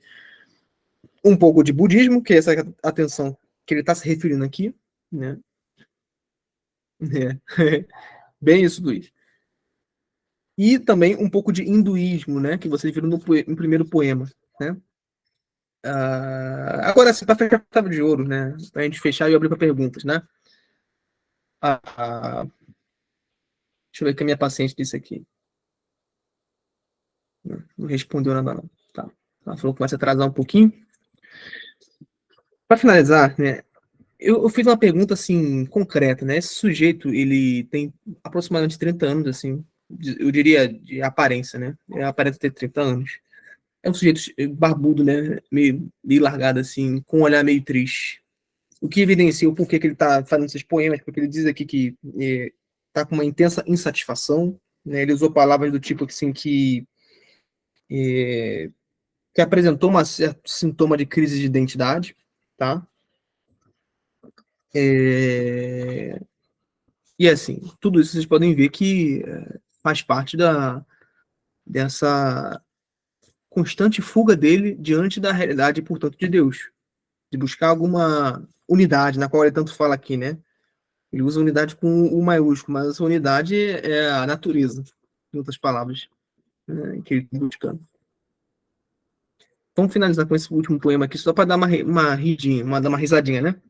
um pouco de budismo, que é essa atenção que ele está se referindo aqui, né? Bem isso, Luiz. E também um pouco de hinduísmo, né? Que vocês viram no primeiro poema, né? Agora, assim, para fechar a chave de ouro, né? Para a gente fechar e abrir para perguntas, né? Deixa eu ver o que a minha paciente disse aqui. Não respondeu nada, não. Tá. Ela falou que vai se atrasar um pouquinho. Para finalizar, né, eu fiz uma pergunta assim concreta, né? Esse sujeito, ele tem aproximadamente 30 anos, assim, eu diria de aparência, né? Ele aparenta ter 30 anos. É um sujeito barbudo, né? Meio largado, assim, com um olhar meio triste. O que evidencia o porquê que ele está fazendo esses poemas, porque ele diz aqui que está com uma intensa insatisfação, né? Ele usou palavras do tipo assim eh, que apresentou um certo sintoma de crise de identidade, tá? É, e assim, tudo isso vocês podem ver que faz parte dessa constante fuga dele diante da realidade, portanto, de Deus, de buscar alguma unidade, na qual ele tanto fala aqui, né? Ele usa unidade com o maiúsculo, mas essa unidade é a natureza, em outras palavras, né, que ele está buscando. Vamos finalizar com esse último poema aqui, só para dar uma ridinha, dar uma risadinha, né?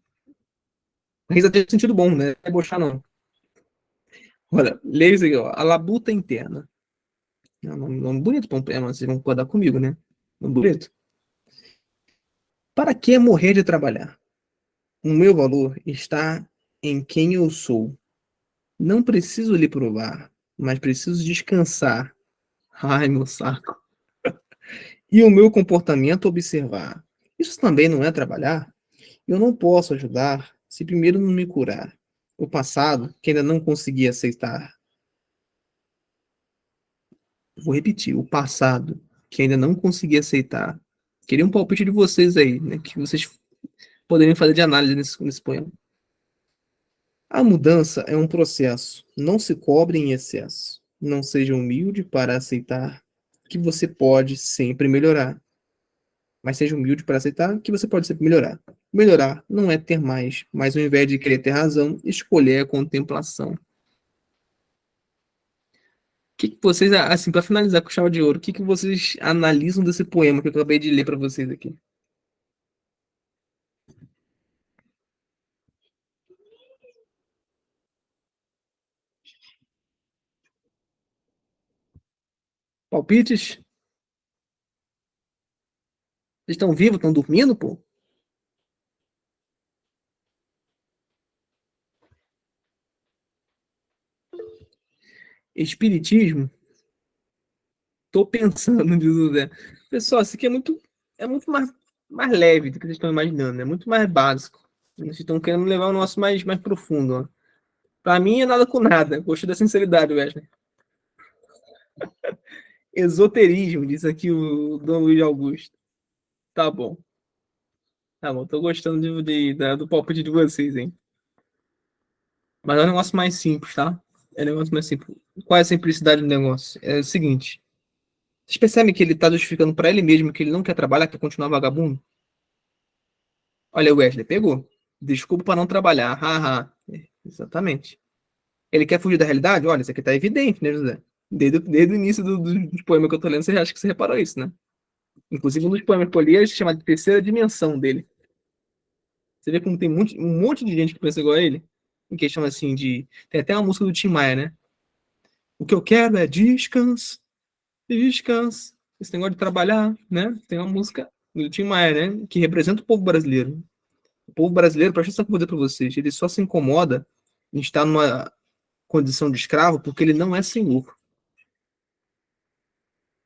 Uma risadinha no sentido bom, né? Não é debochar, não. Olha, leia isso aqui, ó. A labuta interna. É um nome bonito para um poema, vocês vão concordar comigo, né? Nome bonito. Para que morrer de trabalhar? O meu valor está em quem eu sou. Não preciso lhe provar, mas preciso descansar. Ai, meu saco. E o meu comportamento observar. Isso também não é trabalhar? Eu não posso ajudar se primeiro não me curar. O passado, que ainda não consegui aceitar. Vou repetir, o passado, que ainda não consegui aceitar. Queria um palpite de vocês aí, né? Que vocês poderiam fazer de análise nesse poema. A mudança é um processo. Não se cobre em excesso. Não seja humilde para aceitar que você pode sempre melhorar. Mas seja humilde para aceitar que você pode sempre melhorar. Melhorar não é ter mais, mas ao invés de querer ter razão, escolher a contemplação. O que vocês, assim, para finalizar com chave de ouro, o que vocês analisam desse poema que eu acabei de ler para vocês aqui? Palpites? Vocês estão vivos? Estão dormindo, pô? Espiritismo? Tô pensando, diz o Zé. Pessoal, isso aqui é muito mais leve do que vocês estão imaginando, é muito mais básico. Vocês estão querendo levar o nosso mais profundo, ó. Pra mim é nada com nada. Gostei da sinceridade, Wesley. Esoterismo, disse aqui o Dom Luiz Augusto. Tá bom, tá bom. Tô gostando do palpite de vocês, hein? Mas é um negócio mais simples, tá? É um negócio mais simples. Qual é a simplicidade do negócio? É o seguinte: vocês percebem que ele tá justificando pra ele mesmo que ele não quer trabalhar, quer continuar vagabundo? Olha, o Wesley pegou. Desculpa para não trabalhar. Haha. Exatamente. Ele quer fugir da realidade? Olha, isso aqui tá evidente, né, José? Desde o início dos poemas que eu tô lendo, você acha que você reparou isso, né? Inclusive, um dos poemas que eu li é chamado de Terceira Dimensão dele. Você vê como tem um monte de gente que pensa igual a ele? Em questão assim de. Tem até uma música do Tim Maia, né? O que eu quero é descanso, descanso. Esse negócio de trabalhar, né? Tem uma música do Tim Maia, né? Que representa o povo brasileiro. O povo brasileiro, presta atenção que eu vou dizer para vocês, ele só se incomoda em estar numa condição de escravo porque ele não é senhor.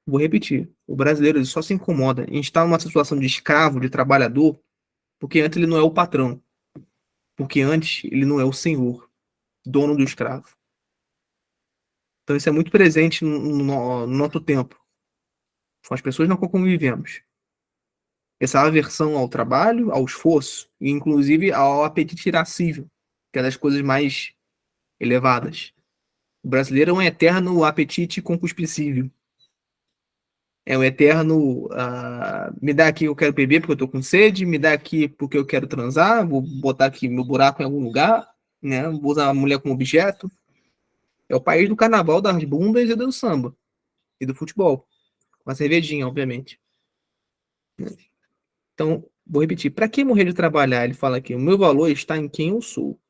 Vou repetir. O brasileiro ele só se incomoda em estar numa situação de escravo, de trabalhador, porque antes ele não é o patrão. Porque antes ele não é o senhor, dono do escravo. Então isso é muito presente no nosso tempo, com as pessoas com qual convivemos. Essa aversão ao trabalho, ao esforço, e inclusive ao apetite irascível, que é das coisas mais elevadas. O brasileiro é um eterno apetite concupiscível. É um eterno. Me dá aqui, eu quero beber porque eu tô com sede, me dá aqui porque eu quero transar, vou botar aqui meu buraco em algum lugar, né? Vou usar a mulher como objeto. É o país do carnaval, das bundas e do samba. E do futebol. Com a cervejinha, obviamente. Então, vou repetir. Para que morrer de trabalhar? Ele fala aqui: o meu valor está em quem eu sou.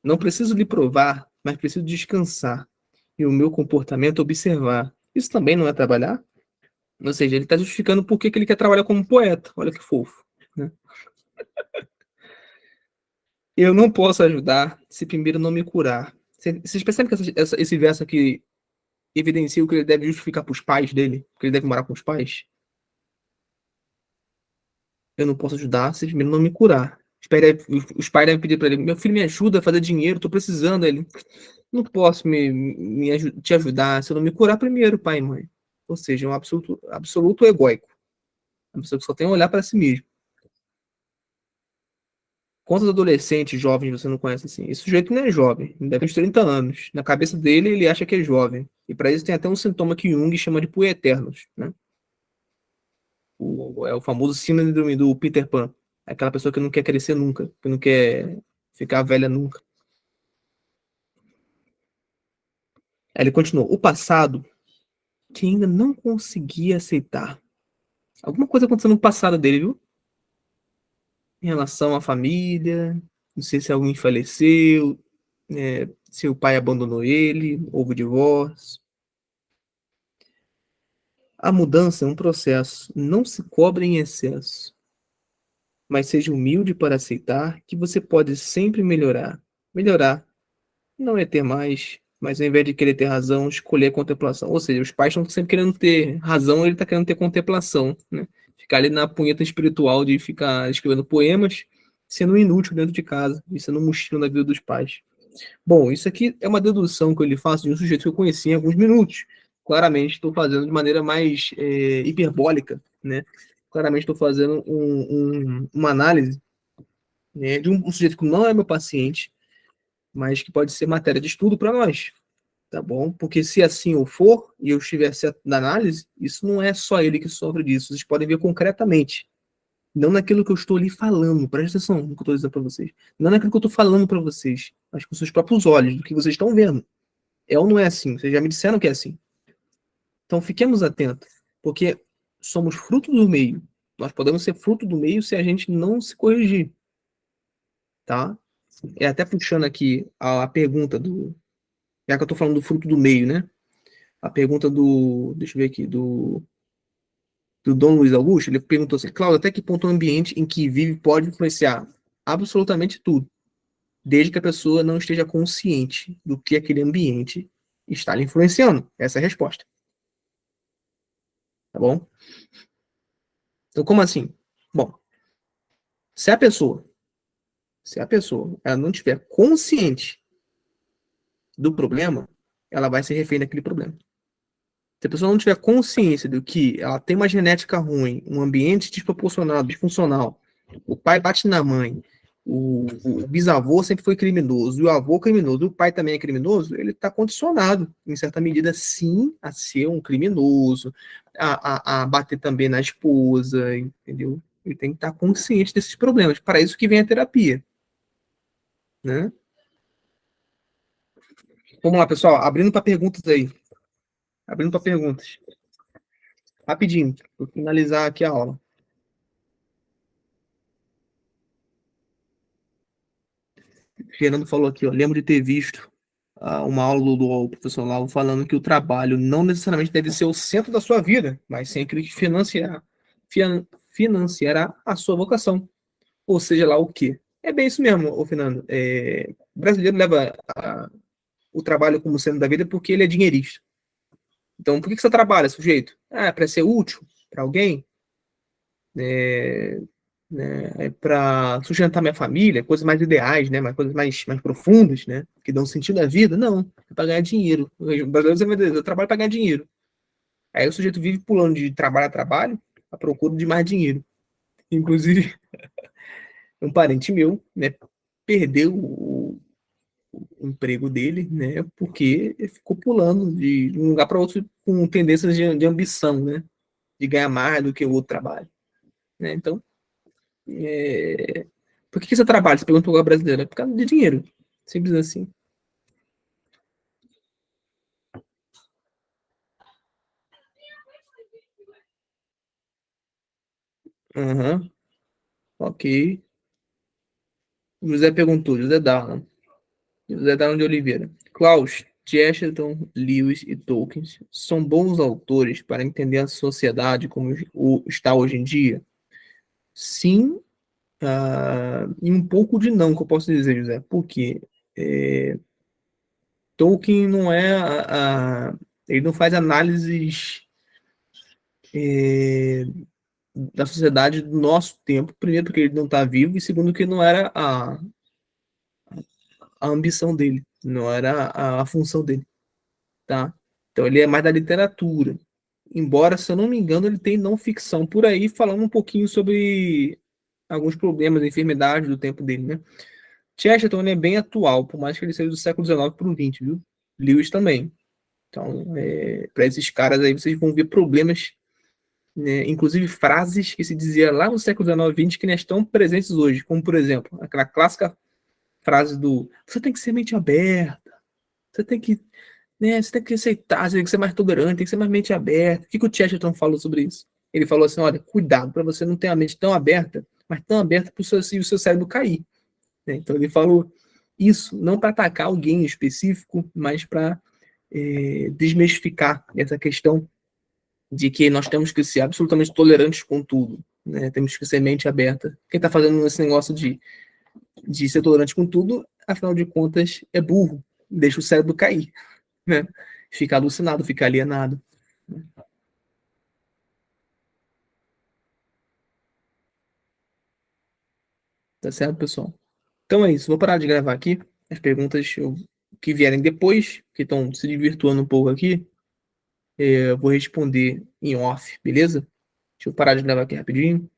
Não preciso lhe provar, mas preciso descansar. E o meu comportamento observar. Isso também não é trabalhar? Ou seja, ele está justificando por que ele quer trabalhar como poeta. Olha que fofo. Né? Eu não posso ajudar se primeiro não me curar. Vocês percebem que esse verso aqui evidencia o que ele deve justificar para os pais dele? Que ele deve morar com os pais? Eu não posso ajudar se primeiro não me curar. Os pais devem pedir para ele: meu filho, me ajuda a fazer dinheiro, tô precisando. Ele: não posso te ajudar se eu não me curar primeiro, pai e mãe. Ou seja, é um absoluto egóico. Uma pessoa que só tem um olhar para si mesmo. Quantos adolescentes jovens você não conhece assim? Esse sujeito não é jovem, ele deve ter uns 30 anos. Na cabeça dele, ele acha que é jovem. E para isso tem até um sintoma que Jung chama de puerternos, né? É o famoso síndrome do Peter Pan. É aquela pessoa que não quer crescer nunca, que não quer ficar velha nunca. Aí ele continuou: o passado que ainda não conseguia aceitar. Alguma coisa aconteceu no passado dele, viu? Em relação à família, não sei se alguém faleceu, se o pai abandonou ele, houve divórcio. A mudança é um processo, não se cobre em excesso, mas seja humilde para aceitar que você pode sempre melhorar. Melhorar não é ter mais, mas ao invés de querer ter razão, escolher a contemplação. Ou seja, os pais estão sempre querendo ter razão, ele está querendo ter contemplação, né? Ficar ali na punheta espiritual de ficar escrevendo poemas, sendo inútil dentro de casa e sendo um mochilo na vida dos pais. Bom, isso aqui é uma dedução que eu lhe faço de um sujeito que eu conheci em alguns minutos. Claramente estou fazendo de maneira mais hiperbólica, né? Claramente estou fazendo uma análise, né, de um sujeito que não é meu paciente, mas que pode ser matéria de estudo para nós, tá bom? Porque se assim eu for e eu estiver certo na análise, isso não é só ele que sofre disso. Vocês podem ver concretamente. Não naquilo que eu estou lhe falando, presta atenção no que eu estou dizendo para vocês. Não naquilo que eu estou falando para vocês, mas com seus próprios olhos, do que vocês estão vendo. É ou não é assim? Vocês já me disseram que é assim. Então fiquemos atentos, porque somos fruto do meio. Nós podemos ser fruto do meio se a gente não se corrigir, tá? É até puxando aqui a pergunta do. Já que eu estou falando do fruto do meio, né? A pergunta do. Deixa eu ver aqui, do Dom Luiz Augusto, ele perguntou assim: Cláudio, até que ponto o ambiente em que vive pode influenciar? Absolutamente tudo, desde que a pessoa não esteja consciente do que aquele ambiente está lhe influenciando. Essa é a resposta, tá bom? Então, como assim? Bom, se a pessoa, se a pessoa ela não estiver consciente do problema, ela vai ser refém daquele problema. Se a pessoa não tiver consciência do que ela tem uma genética ruim, um ambiente desproporcionado, disfuncional, o pai bate na mãe, o bisavô sempre foi criminoso, e o avô criminoso, e o pai também é criminoso, ele está condicionado, em certa medida, sim, a ser um criminoso, a bater também na esposa, entendeu? Ele tem que estar consciente desses problemas. Para isso que vem a terapia, né? Vamos lá, pessoal, abrindo para perguntas aí. Abrindo para perguntas. Rapidinho, para finalizar aqui a aula. Fernando falou aqui, ó, lembro de ter visto uma aula do professor Lau falando que o trabalho não necessariamente deve ser o centro da sua vida, mas sim aquilo que financiará a sua vocação. Ou seja lá o quê? É bem isso mesmo, ô Fernando. O brasileiro leva o trabalho como centro da vida porque ele é dinheirista. Então, por que você trabalha, sujeito? Ah, para ser útil para alguém? É, né, para sustentar minha família, coisas mais ideais, né, coisas mais profundas, né, que dão sentido à vida, não, é para ganhar dinheiro. O brasileiro sempre vai dizer, eu trabalho para ganhar dinheiro. Aí o sujeito vive pulando de trabalho a trabalho à procura de mais dinheiro. Inclusive, um parente meu, né, perdeu o emprego dele, né, porque ele ficou pulando de um lugar para outro com tendências de ambição, né, de ganhar mais do que o outro trabalho, né. Então, por que você trabalha? Você pergunta para o brasileiro. É por causa de dinheiro. Simples assim. Aham, ok. José perguntou, José Darlan de Oliveira. Klaus, Chesterton, Lewis e Tolkien são bons autores para entender a sociedade como está hoje em dia? Sim, E um pouco de não, que eu posso dizer, José, porque Tolkien não é ele não faz análises é, da sociedade do nosso tempo, primeiro porque ele não está vivo, e segundo que não era a ambição dele, não era a função dele, tá? Então ele é mais da literatura. Embora, se eu não me engano, ele tem não ficção por aí, falando um pouquinho sobre alguns problemas, enfermidades do tempo dele, né? Chesterton ele é bem atual, por mais que ele seja do século XIX para o XX, viu? Lewis também. Então, para esses caras aí, vocês vão ver problemas, né? Inclusive frases que se dizia lá no século XIX, XX, que não estão presentes hoje, como, por exemplo, aquela clássica frase do você tem que ser mente aberta, você tem que, né, você tem que aceitar, você tem que ser mais tolerante, tem que ser mais mente aberta. O que o Chesterton falou sobre isso? Ele falou assim, olha, cuidado para você não ter a mente tão aberta, mas tão aberta para o seu cérebro cair. Né? Então ele falou isso não para atacar alguém específico, mas para desmistificar essa questão de que nós temos que ser absolutamente tolerantes com tudo. Né? Temos que ser mente aberta. Quem está fazendo esse negócio de ser tolerante com tudo, afinal de contas, é burro. Deixa o cérebro cair. Né? Fica alucinado, fica alienado. Tá certo, pessoal? Então é isso. Vou parar de gravar aqui. As perguntas que vierem depois, que estão se desvirtuando um pouco aqui, eu vou responder em off, beleza? Deixa eu parar de gravar aqui rapidinho.